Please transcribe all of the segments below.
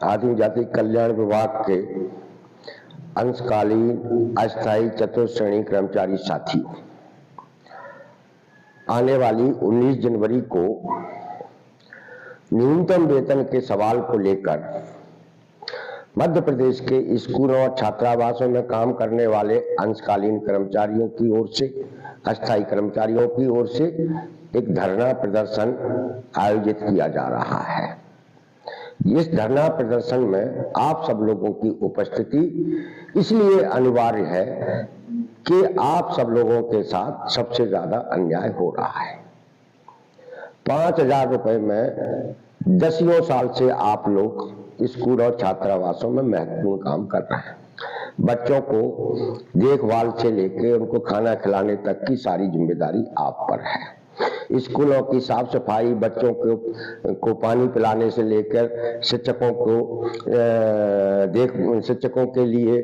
आदिम जाति कल्याण विभाग के अंशकालीन अस्थायी चतुर्श्रेणी कर्मचारी साथियों, आने वाली 19 जनवरी को न्यूनतम वेतन के सवाल को लेकर मध्य प्रदेश के स्कूलों और छात्रावासों में काम करने वाले अंशकालीन कर्मचारियों की ओर से, अस्थायी कर्मचारियों की ओर से एक धरना प्रदर्शन आयोजित किया जा रहा है। इस धरना प्रदर्शन में आप सब लोगों की उपस्थिति इसलिए अनिवार्य है कि आप सब लोगों के साथ सबसे ज्यादा अन्याय हो रहा है। 5,000 रुपए में 10 साल से आप लोग स्कूल और छात्रावासों में महत्वपूर्ण काम कर रहे हैं। बच्चों को देखभाल से लेकर उनको खाना खिलाने तक की सारी जिम्मेदारी आप पर है। स्कूलों की साफ सफाई, बच्चों को पानी पिलाने से लेकर शिक्षकों के लिए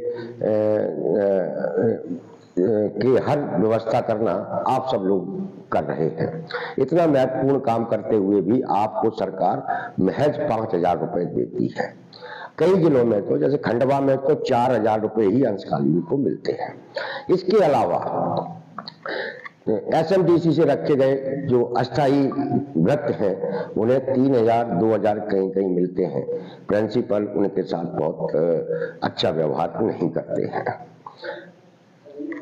की हर व्यवस्था करना आप सब लोग कर रहे हैं। इतना महत्वपूर्ण काम करते हुए भी आपको सरकार महज 5,000 रुपए देती है। कई जिलों में तो, जैसे खंडवा में तो 4,000 रुपए ही अंशकालीन को मिलते हैं। इसके अलावा एसएमडीसी से रखे गए जो अस्थायी व्रत हैं उन्हें 3,000, 2,000 कहीं कहीं मिलते हैं। प्रिंसिपल उनके साथ बहुत अच्छा व्यवहार नहीं करते हैं।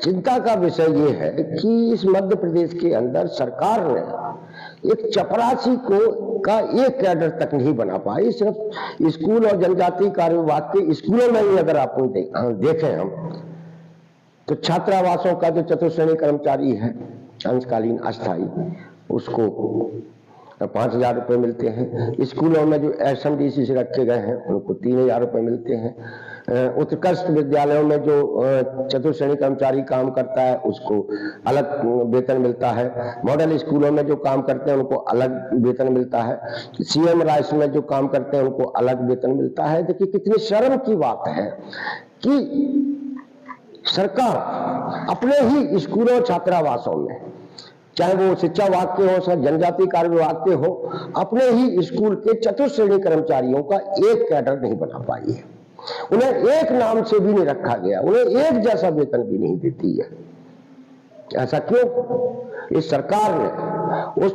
चिंता का विषय ये है कि इस मध्य प्रदेश के अंदर सरकार ने एक चपरासी का एक कैडर तक नहीं बना पाई। सिर्फ स्कूल और जनजातीय कार्य विभाग के स्कूलों में ही अगर आप देखें हम, तो छात्रावासों का जो चतुर्श्रेणी कर्मचारी है अंशकालीन अस्थायी, उसको 5,000 रुपए मिलते हैं। स्कूलों में जो एसएमडीसी से रखे गए हैं उनको 3,000 रुपए मिलते हैं। उत्कृष्ट विद्यालयों में जो चतुर्श्रेणी कर्मचारी काम करता है उसको अलग वेतन मिलता है। मॉडल स्कूलों में जो काम करते हैं उनको अलग वेतन मिलता है। सीएम राइस में जो काम करते हैं उनको अलग वेतन मिलता है। देखिए कितनी शर्म की बात है कि सरकार अपने ही स्कूलों छात्रावासों में, चाहे वो शिक्षा विभाग के हो, चाहे जनजातीय कार्य विभाग के हो, अपने ही स्कूल के चतुर्श्रेणी कर्मचारियों का एक कैडर नहीं बना पाई है। उन्हें एक नाम से भी नहीं रखा गया, उन्हें एक जैसा वेतन भी नहीं देती है। ऐसा क्यों? इस सरकार ने उस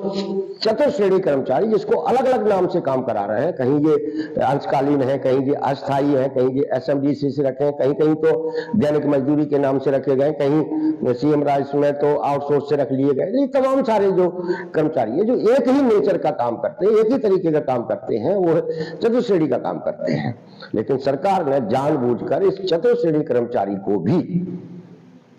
चतुर्श्रेणी कर्मचारी जिसको अलग अलग नाम से काम करा रहे हैं, कहीं ये अंशकालीन है, कहीं ये अस्थायी है, कहीं ये एसएमडीसी से रखे हैं, कहीं कहीं तो दैनिक मजदूरी के नाम से रखे गए, कहीं सीएम राइस में तो आउटसोर्स से रख लिए गए। ये तमाम सारे जो कर्मचारी है जो एक ही नेचर का काम करते हैं, एक ही तरीके का काम करते हैं, वो चतुर्श्रेणी का काम करते हैं। लेकिन सरकार ने जानबूझकर इस चतुर्श्रेणी कर्मचारी को भी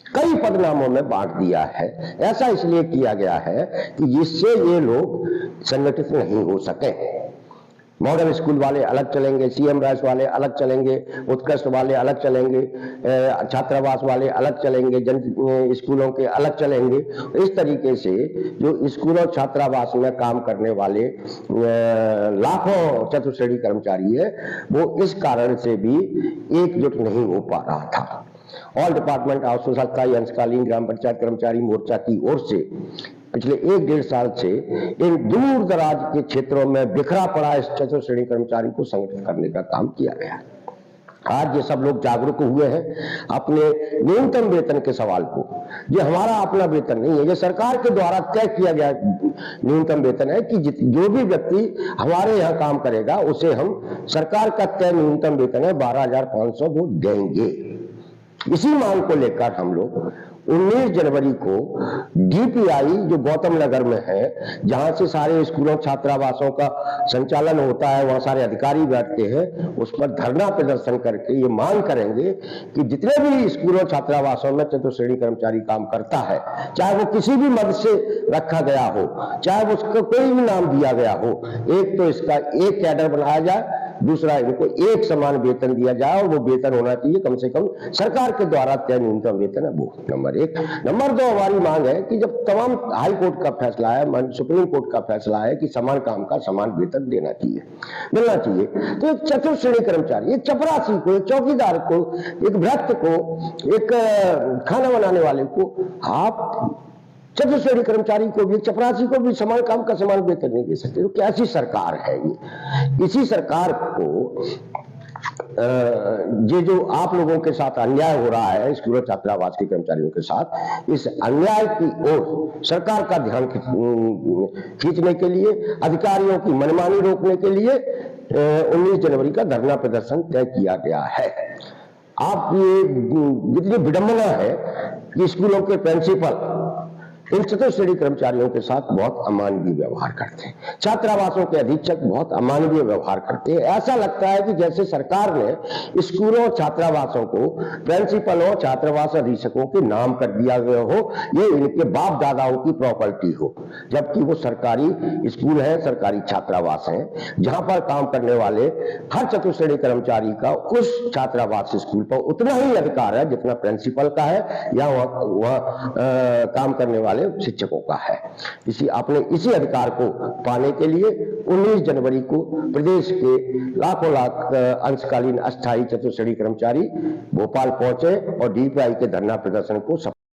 कई पदनामों में बांट दिया है। ऐसा इसलिए किया गया है कि जिससे ये लोग संगठित नहीं हो सके। मॉडल स्कूल वाले अलग चलेंगे, सीएम राइस वाले अलग चलेंगे, उत्कृष्ट वाले अलग चलेंगे, छात्रावास वाले अलग चलेंगे, जन स्कूलों के अलग चलेंगे। इस तरीके से जो स्कूलों छात्रावास में काम करने वाले लाखों चतुर्श्रेणी कर्मचारी है, वो इस कारण से भी एकजुट नहीं हो पा रहा था। ऑल डिपार्टमेंट ऑफ सोशल अंशकालीन ग्राम पंचायत कर्मचारी मोर्चा की ओर से पिछले 1-1.5 साल से इन दूर दराज के क्षेत्रों में बिखरा पड़ा इस चतुर्श्रेणी कर्मचारी को संगठित करने का काम किया गया। आज ये सब लोग जागरूक हुए हैं अपने न्यूनतम वेतन के सवाल को। ये हमारा अपना वेतन नहीं है, ये सरकार के द्वारा तय किया गया न्यूनतम वेतन है कि जो भी व्यक्ति हमारे यहाँ काम करेगा उसे हम, सरकार का तय न्यूनतम वेतन है 12,500 वो देंगे। इसी मांग को लेकर हम लोग 19 जनवरी को डीपीआई जो गौतम नगर में है, जहां से सारे स्कूलों छात्रावासों का संचालन होता है, वहां सारे अधिकारी बैठते हैं, उस पर धरना प्रदर्शन करके ये मांग करेंगे कि जितने भी स्कूलों छात्रावासों में चतुर्श्रेणी कर्मचारी काम करता है, चाहे वो किसी भी मद से रखा गया हो, चाहे उसको कोई भी नाम दिया गया हो, एक तो इसका एक कैडर बनाया जाए, दूसरा इनको एक समान वेतन दिया जाए और वो वेतन होना चाहिए कम से कम सरकार के द्वारा तय न्यूनतम वेतन है वो। नंबर 1। नंबर 2, हमारी मांग है कि जब तमाम हाई कोर्ट का फैसला है, सुप्रीम कोर्ट का फैसला है कि समान काम का समान वेतन देना चाहिए, मिलना चाहिए, तो एक चतुर्श्रेणी कर्मचारी, एक चपरासी को, एक चौकीदार को, एक भ्रष्ट को, एक खाना बनाने वाले को आप चतुश्रेणी कर्मचारी को भी, चपरासी को भी समान काम का समान वेतन नहीं दे सकते। तो कैसी सरकार है ये? इसी सरकार को ये जो आप लोगों के साथ अन्याय हो रहा है स्कूल छात्रावास के कर्मचारियों के साथ, इस अन्याय की ओर सरकार का ध्यान खींचने के लिए, अधिकारियों की मनमानी रोकने के लिए 19 जनवरी का धरना प्रदर्शन तय किया गया है। आप ये जितनी विडंबना है कि स्कूलों के प्रिंसिपल इन चतुश्रेणी कर्मचारियों के साथ बहुत अमानवीय व्यवहार करते हैं, छात्रावासों के अधीक्षक बहुत अमानवीय व्यवहार करते हैं। ऐसा लगता है कि जैसे सरकार ने स्कूलों छात्रावासों को प्रिंसिपलों छात्रावास अधीक्षकों के नाम कर दिया गया हो, ये इनके बाप दादाओं की प्रॉपर्टी हो, जबकि वो सरकारी स्कूल है, सरकारी छात्रावास है, जहां पर काम करने वाले हर चतुश्रेणी कर्मचारी का उस छात्रावास स्कूल पर उतना ही अधिकार है जितना प्रिंसिपल का है या वह काम करने वाले शिक्षकों का है। इसी अधिकार को पाने के लिए 19 जनवरी को प्रदेश के लाखों लाख अंशकालीन अस्थायी चतुश्रेणी कर्मचारी भोपाल पहुंचे और डीपीआई के धरना प्रदर्शन को